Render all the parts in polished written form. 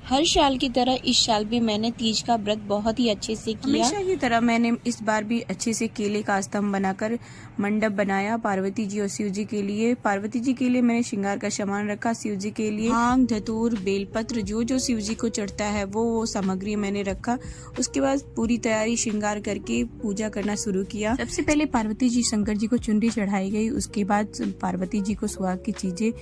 हर साल की तरह इस साल भी मैंने तीज का व्रत बहुत ही अच्छे से किया। हमेशा की तरह मैंने इस बार भी अच्छे से केले का स्तंभ बनाकर मंडप बनाया पार्वती जी और शिव जी के लिए। पार्वती जी के लिए मैंने श्रृंगार का सामान रखा, शिव जी के लिए भांग, धतूर, बेलपत्र जो जो शिव जी को चढ़ता है वो सामग्री मैंने रखा। उसके बाद पूरी तैयारी श्रृंगार करके पूजा करना शुरू किया। सबसे पहले पार्वती जी शंकर जी को चुनरी चढ़ाई गई, उसके बाद पार्वती जी को सुहाग की चीजें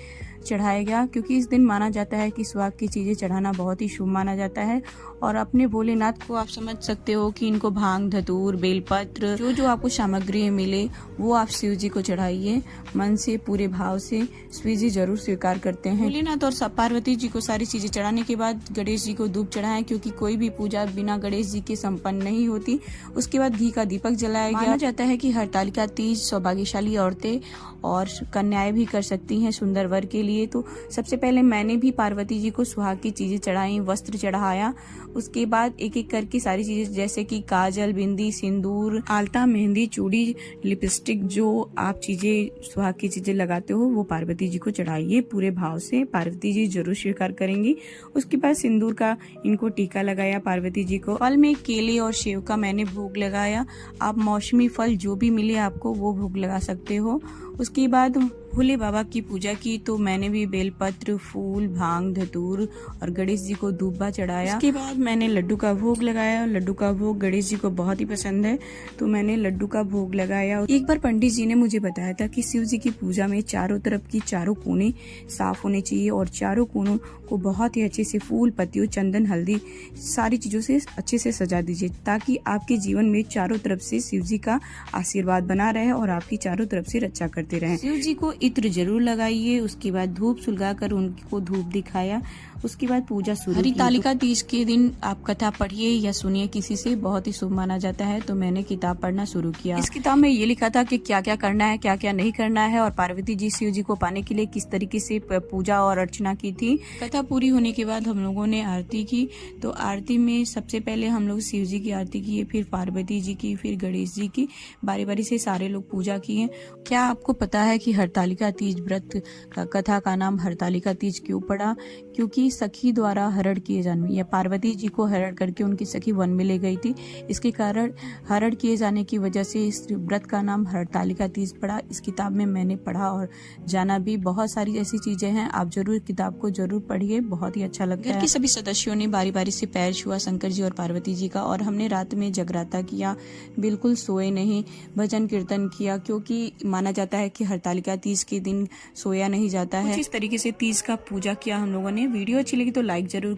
चढ़ाया गया, क्योंकि इस दिन माना जाता है कि सुहाग की चीजें चढ़ाना बहुत ही शुभ माना जाता है। और अपने भोलेनाथ को आप समझ सकते हो कि इनको भांग, धतूर, बेलपत्र जो जो आपको सामग्री मिले वो आप शिव जी को चढ़ाइए मन से, पूरे भाव से। शिव जी जरूर स्वीकार करते हैं। भोलेनाथ और पार्वती जी को सारी चीजें चढ़ाने के बाद गणेश जी को धूप चढ़ाएं, क्योंकि कोई भी पूजा बिना गणेश जी के संपन्न नहीं होती। उसके बाद घी का दीपक जलाया गया। माना जाता है कि हरतालिका तीज सौभाग्यशाली औरतें और कन्याएं भी कर सकती हैं सुंदर वर के लिए। तो सबसे पहले मैंने भी पार्वती जी को सुहाग की चीजें चढ़ाई, वस्त्र चढ़ाया। उसके बाद एक एक करके सारी चीजें जैसे कि काजल, बिंदी, सिंदूर, आलता, मेहंदी, चूड़ी, लिपस्टिक, जो आप चीजें सुहाग की चीजें लगाते हो वो पार्वती जी को चढ़ाइए पूरे भाव से। पार्वती जी जरूर स्वीकार करेंगी। उसके बाद सिंदूर का इनको टीका लगाया पार्वती जी को। फल में केले और सेव का मैंने भोग लगाया। आप मौसमी फल जो भी मिले आपको वो भोग लगा सकते हो। उसके बाद भोले बाबा की पूजा की, तो मैंने भी बेलपत्र, फूल, भांग, धतूर और गणेश जी को दूबा चढ़ाया। उसके बाद मैंने लड्डू का भोग लगाया। लड्डू का भोग गणेश जी को बहुत ही पसंद है, तो मैंने लड्डू का भोग लगाया। एक बार पंडित जी ने मुझे बताया था कि शिव जी की पूजा में चारों तरफ की चारों कोने साफ होने चाहिए और चारों कोनों को बहुत ही अच्छे से फूल, पत्तियों, चंदन, हल्दी सारी चीजों से अच्छे से सजा दीजिए, ताकि आपके जीवन में चारों तरफ से शिव जी का आशीर्वाद बना रहे और आपकी चारों तरफ से रक्षा करते रहे। शिव जी को इत्र जरूर लगाइए। उसके बाद धूप सुलगाकर उनको धूप दिखाया। उसके बाद पूजा शुरू। हरितालिका तीज के दिन आप कथा पढ़िए या सुनिए किसी से, बहुत ही शुभ माना जाता है। तो मैंने किताब पढ़ना शुरू किया। इस किताब में ये लिखा था कि क्या क्या करना है, क्या क्या नहीं करना है, और पार्वती जी शिव जी को पाने के लिए किस तरीके से पूजा और अर्चना की थी। कथा पूरी होने के बाद हम लोगों ने आरती की। तो आरती में सबसे पहले हम लोग शिव जी की आरती किए, फिर पार्वती जी की, फिर गणेश जी की। बारी बारी से सारे लोग पूजा किए। क्या आपको पता है कि हरतालिका तीज व्रत का कथा का नाम हरतालिका तीज क्यों पड़ा? क्योंकि सखी द्वारा हरण किए जाने, या पार्वती जी को हरण करके उनकी सखी वन में ले गई थी, इसके कारण हरण किए जाने की वजह से इस व्रत का नाम हरतालिका तीज पड़ा। इस किताब में मैंने पढ़ा और जाना भी। बहुत सारी ऐसी चीजें हैं, आप जरूर किताब को जरूर पढ़िए, बहुत ही अच्छा लगता है। घर के सभी सदस्यों ने बारी बारी से पैर छुआ शंकर जी और पार्वती जी का, और हमने रात में जगराता किया, बिल्कुल सोए नहीं, भजन कीर्तन किया, क्योंकि माना जाता है कि हरतालिका तीज के दिन सोया नहीं जाता है। इस तरीके से तीज का पूजा किया हम लोगों ने। वीडियो अच्छी लगी तो लाइक जरूर